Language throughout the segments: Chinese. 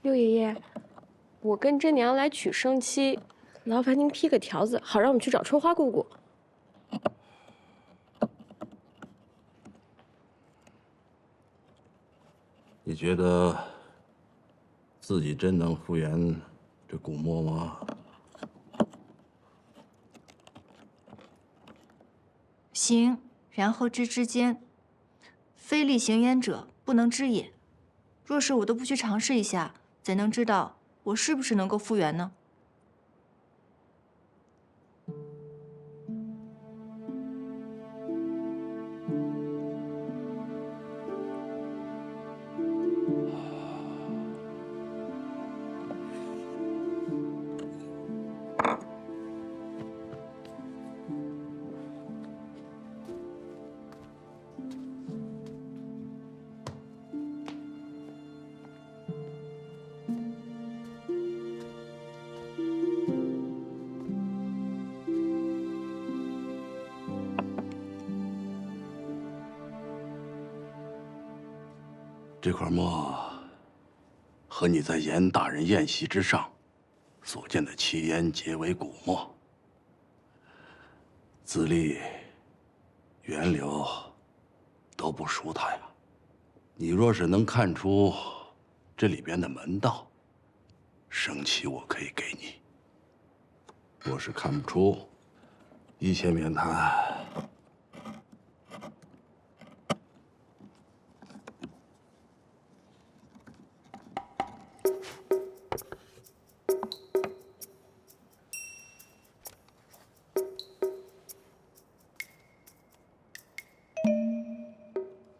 六爷爷，我跟真娘来取生妻，劳烦您批个条子，好让我们去找春花姑姑。你觉得自己真能复原这古墨吗？行，然后知之间，非力行焉者，不能知也。若是我都不去尝试一下，怎能知道我是不是能够复原呢？这块墨和你在严大人宴席之上所见的七烟皆为古墨，资历、源流都不输他呀。你若是能看出这里边的门道，生期我可以给你；若是看不出，一切免谈。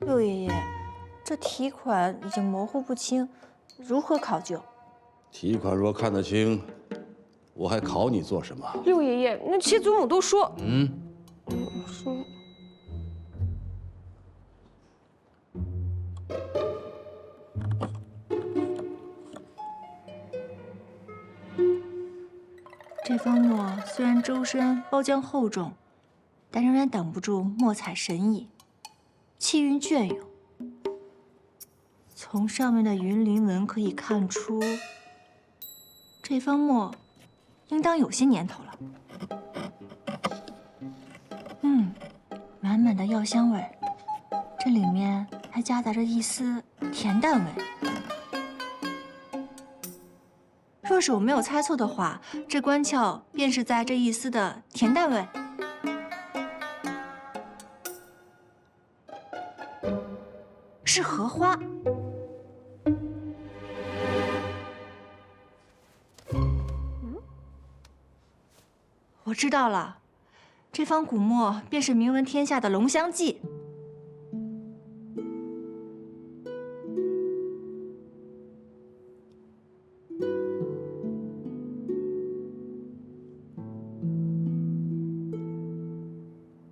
六爷爷，这题款已经模糊不清，如何考究？题款若看得清，我还考你做什么？六爷爷，那七祖母都说，说这方墨虽然周深包浆厚重，但仍然挡不住墨彩神异，气韵隽永。从上面的云鳞纹可以看出，这方墨应当有些年头了。满满的药香味，这里面还夹杂着一丝恬淡味。若是我没有猜错的话，这关窍便是在这一丝的恬淡味。是荷花。我知道了，这方古墨便是名闻天下的龙香记。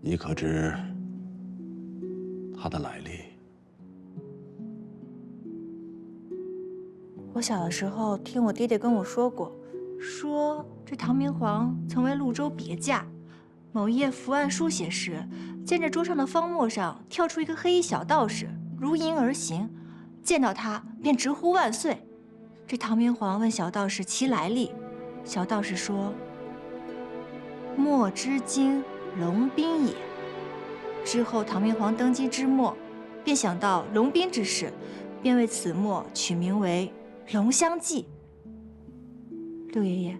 你可知它的来历？我小的时候听我爹爹跟我说过，说这唐明皇曾为潞州别驾，某夜伏案书写时，见这桌上的方墨上跳出一个黑衣小道士，如影而行，见到他便直呼万岁。这唐明皇问小道士其来历，小道士说：“墨之精，龙宾也。”之后唐明皇登基之末，便想到龙宾之事，便为此墨取名为《龙香记》。六爷爷，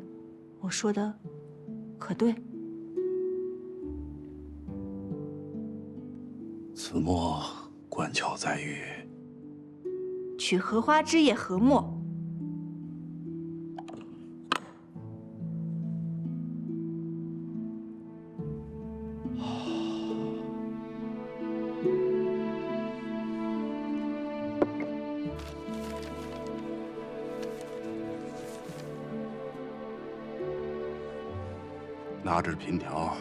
我说的可对？此墨关窍在于取荷花之叶和墨。拿着凭条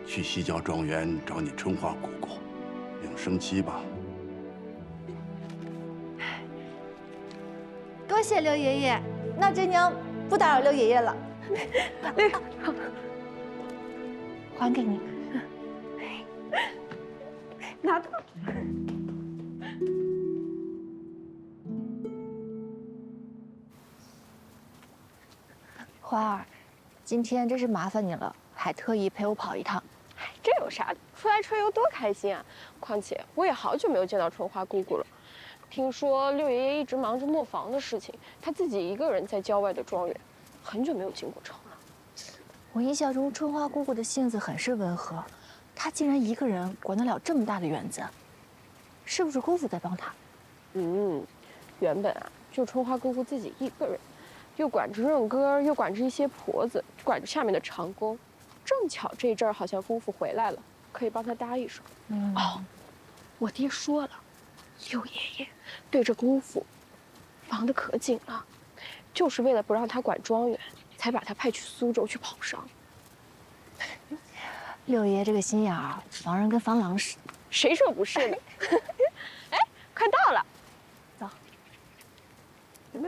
去西郊庄园找你春花姑姑领生期吧。多谢六爷爷，那真娘不打扰六爷爷了。还给你，拿着。花儿，今天真是麻烦你了，还特意陪我跑一趟。这有啥的？出来春游多开心啊！况且我也好久没有见到春花姑姑了。听说六爷爷一直忙着磨坊的事情，他自己一个人在郊外的庄园，很久没有进过城了。我印象中春花姑姑的性子很是温和，她竟然一个人管得了这么大的园子，是不是姑父在帮她？原本啊，就春花姑姑自己一个人，又管着润哥，又管着一些婆子，管着下面的长工。正巧这阵儿好像姑父回来了，可以帮他搭一手。哦，我爹说了，六爷爷对着姑父防得可紧了，就是为了不让他管庄园，才把他派去苏州去跑商。六爷这个心眼儿，防人跟防狼似的。谁说不是呢？哎，快到了，走。你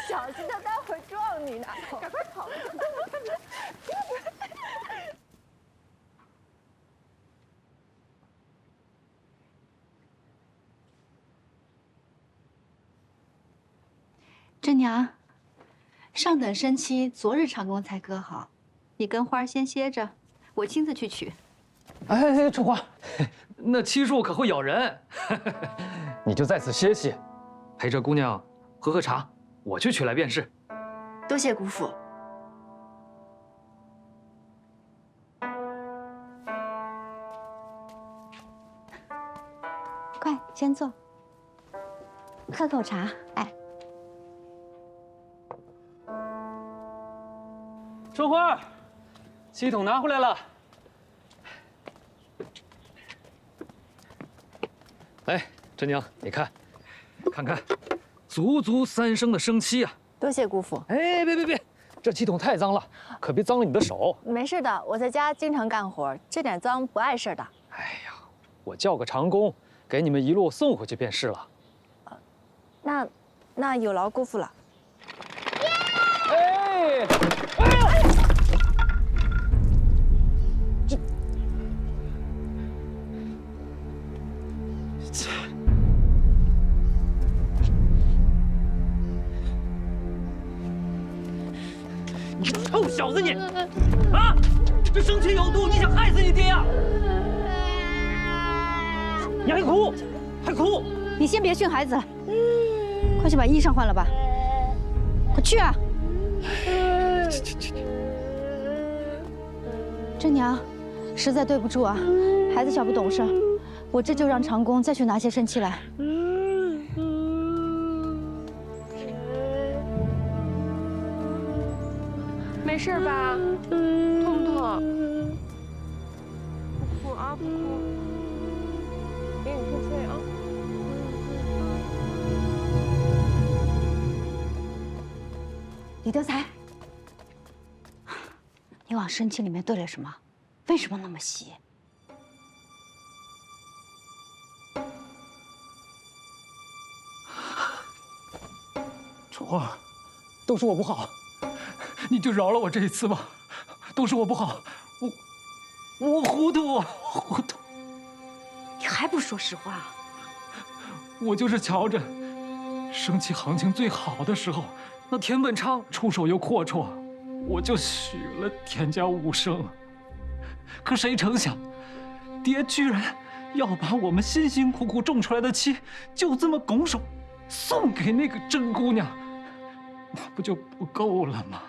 小心他待会儿撞你呢！赶快跑！真娘，上等生漆昨日长工才割好，你跟花儿先歇着，我亲自去取。哎，春花，那漆树可会咬人，你就在此歇息，陪着姑娘喝喝茶，我去取来便是。多谢姑父。快，先坐，喝口茶。哎，春花，漆桶拿回来了。哎，真娘，你看，看看，足足3升的生漆啊！多谢姑父。哎，别，这漆桶太脏了，可别脏了你的手。没事的，我在家经常干活，这点脏不碍事的。哎呀，我叫个长工，给你们一路送回去便是了。那有劳姑父了。哎，你臭小子你！啊，这生气有毒，你想害死你爹呀？你还哭，还哭！你先别训孩子了，快去把衣裳换了吧。快去啊！真娘，实在对不住啊，孩子小不懂事，我这就让长工再去拿些生漆来。没事吧？痛不痛？不哭啊，不哭。给你吹吹啊。李德才，你往生漆里面兑了什么？为什么那么稀？春花，都是我不好，你就饶了我这一次吧，都是我不好，我糊涂啊，糊涂。你还不说实话？我就是瞧着生漆行情最好的时候，那田本昌出手又阔绰，我就许了田家5升。可谁成想，爹居然要把我们辛辛苦苦种出来的漆，就这么拱手送给那个甄姑娘，那不就不够了吗？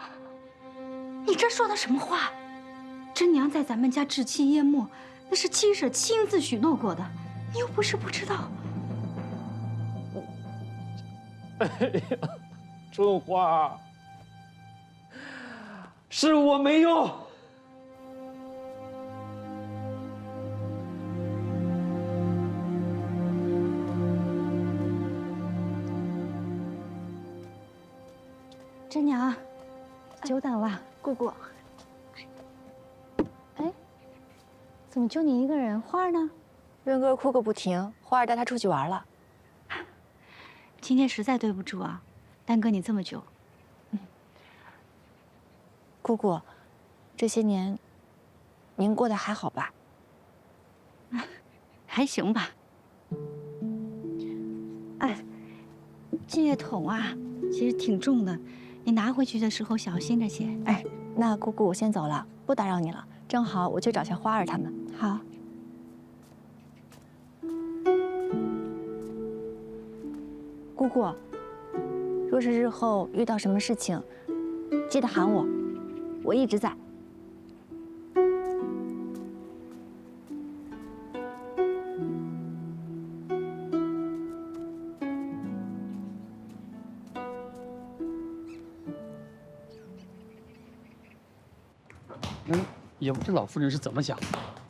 你这说的什么话？真娘在咱们家制漆研墨，那是七婶亲自许诺过的，你又不是不知道。哎呀，春花，是我没用。真娘，久等了，姑姑，哎，怎么就你一个人？花儿呢？润哥哭个不停，花儿带他出去玩了。今天实在对不住啊，耽搁你这么久。姑姑，这些年您过得还好吧？还行吧。哎，这些桶啊，其实挺重的，你拿回去的时候小心着些。哎，那姑姑我先走了，不打扰你了。正好我去找下花儿他们。好。姑姑，若是日后遇到什么事情，记得喊我，我一直在。也不知老夫人是怎么想的，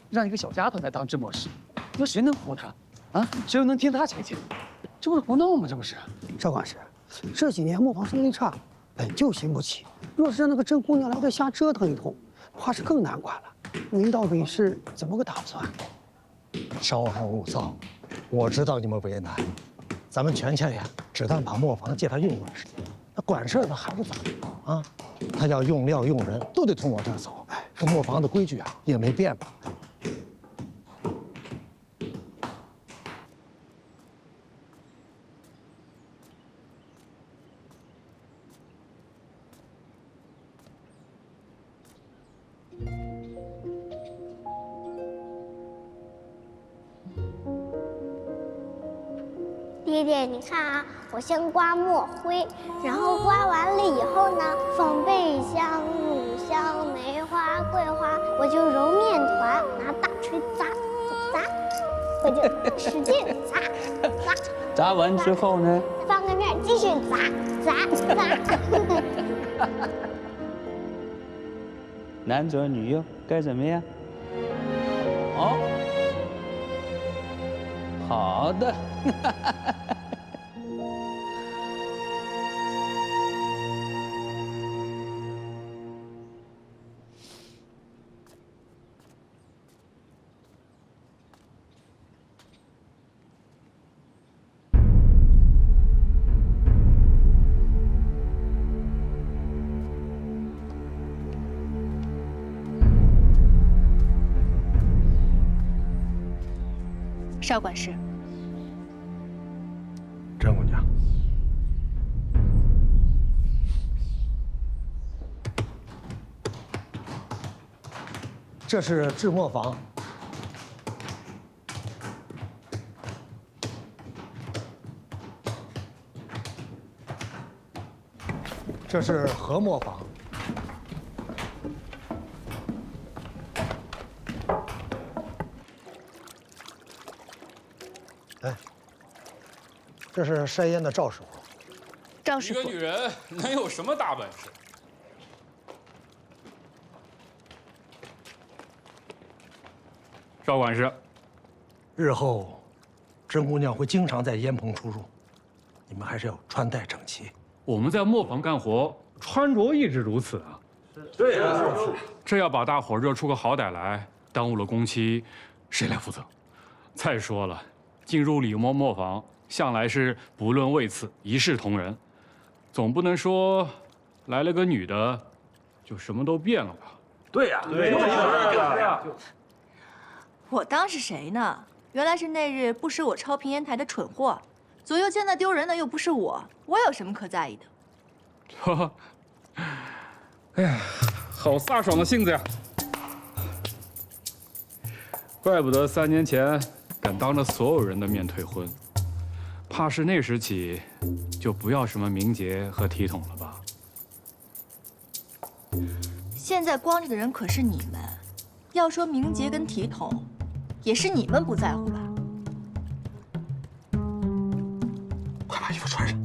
让一个小丫头来当智墨师，那谁能服她啊？谁又能听她讲解？这不是胡闹吗？这不是？少管事，这几年磨坊生意差，本就兴不起，若是让那个甄姑娘来这瞎折腾一通，怕是更难管了。您到底是怎么个打算？稍安勿躁，我知道你们为难，咱们权钱呀，只当把磨坊借他用用似的。那管事的还是咱们啊，他要用料用人都得从我这儿走。哎，这磨坊的规矩啊也没变吧？爹爹，你看啊，我先刮墨灰，然后刮完了以后呢，放贝香、乳香、梅花、桂花，我就揉面团，拿大锤砸砸，我就使劲砸砸。砸完之后呢？放个面，继续砸砸砸。男左女右，该怎么样？哦，好的。少管事，甄姑娘，这是制墨坊。这是和磨坊。哎，这是筛烟的赵师傅。赵师傅，一个女人能有什么大本事？赵管事，日后，甄姑娘会经常在烟棚出入，你们还是要穿戴整齐。我们在磨坊干活，穿着一直如此啊。对呀，这要把大伙热出个好歹来，耽误了工期，谁来负责？再说了，进入李磨磨坊，向来是不论位次，一视同仁，总不能说来了个女的，就什么都变了吧？对呀，对呀。我当是谁呢？原来是那日不识我抄平烟台的蠢货，左右见那丢人的又不是我，我有什么可在意的？哈哈，哎呀，好飒爽的性子呀！怪不得3年前敢当着所有人的面退婚，怕是那时起就不要什么名节和体统了吧？现在光着的人可是你们，要说名节跟体统，也是你们不在乎吧？快把衣服穿上。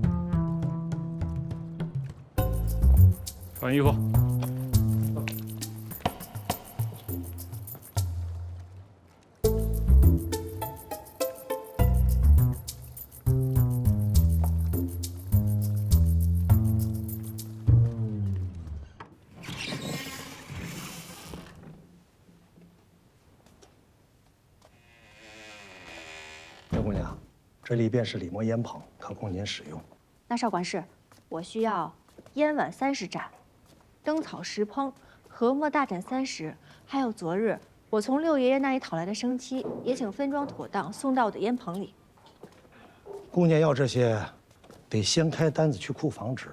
穿衣服。甄姑娘，这里便是李磨烟棚，可供您使用。那少管事，我需要烟碗30盏，灯草10烹，和墨大盏30，还有昨日我从六爷爷那里讨来的生漆，也请分装妥当，送到我的烟棚里。姑娘要这些，得先开单子去库房支。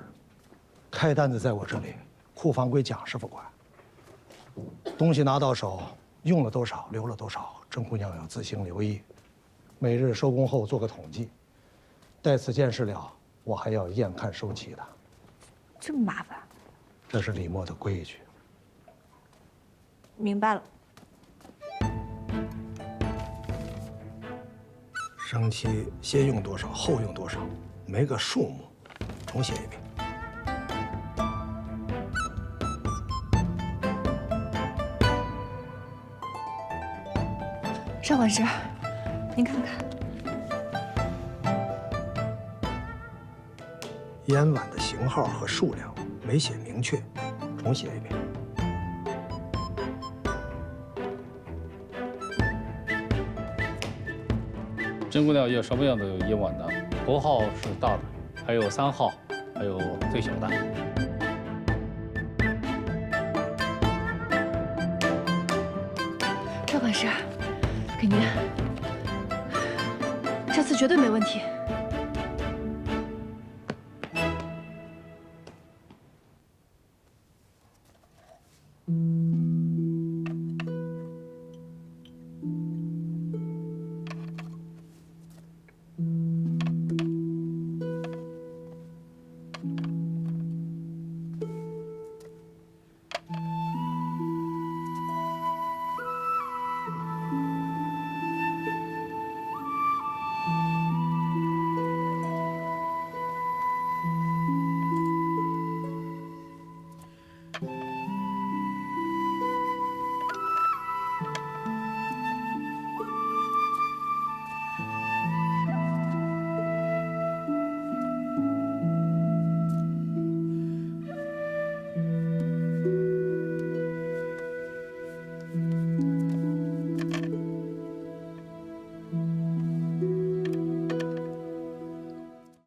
开单子在我这里，库房归蒋师傅管。东西拿到手，用了多少，留了多少，郑姑娘要自行留意。每日收工后做个统计。待此件事了，我还要验看收齐的。这么麻烦？这是李默的规矩。明白了。生漆先用多少，后用多少，没个数目，重写一遍。邵管事，您看看。烟碗的型号和数量没写明确，重写一遍。郑姑娘要什么样的烟碗呢？头号是大的，还有3号，还有最小的。邵管事，给您，这次绝对没问题。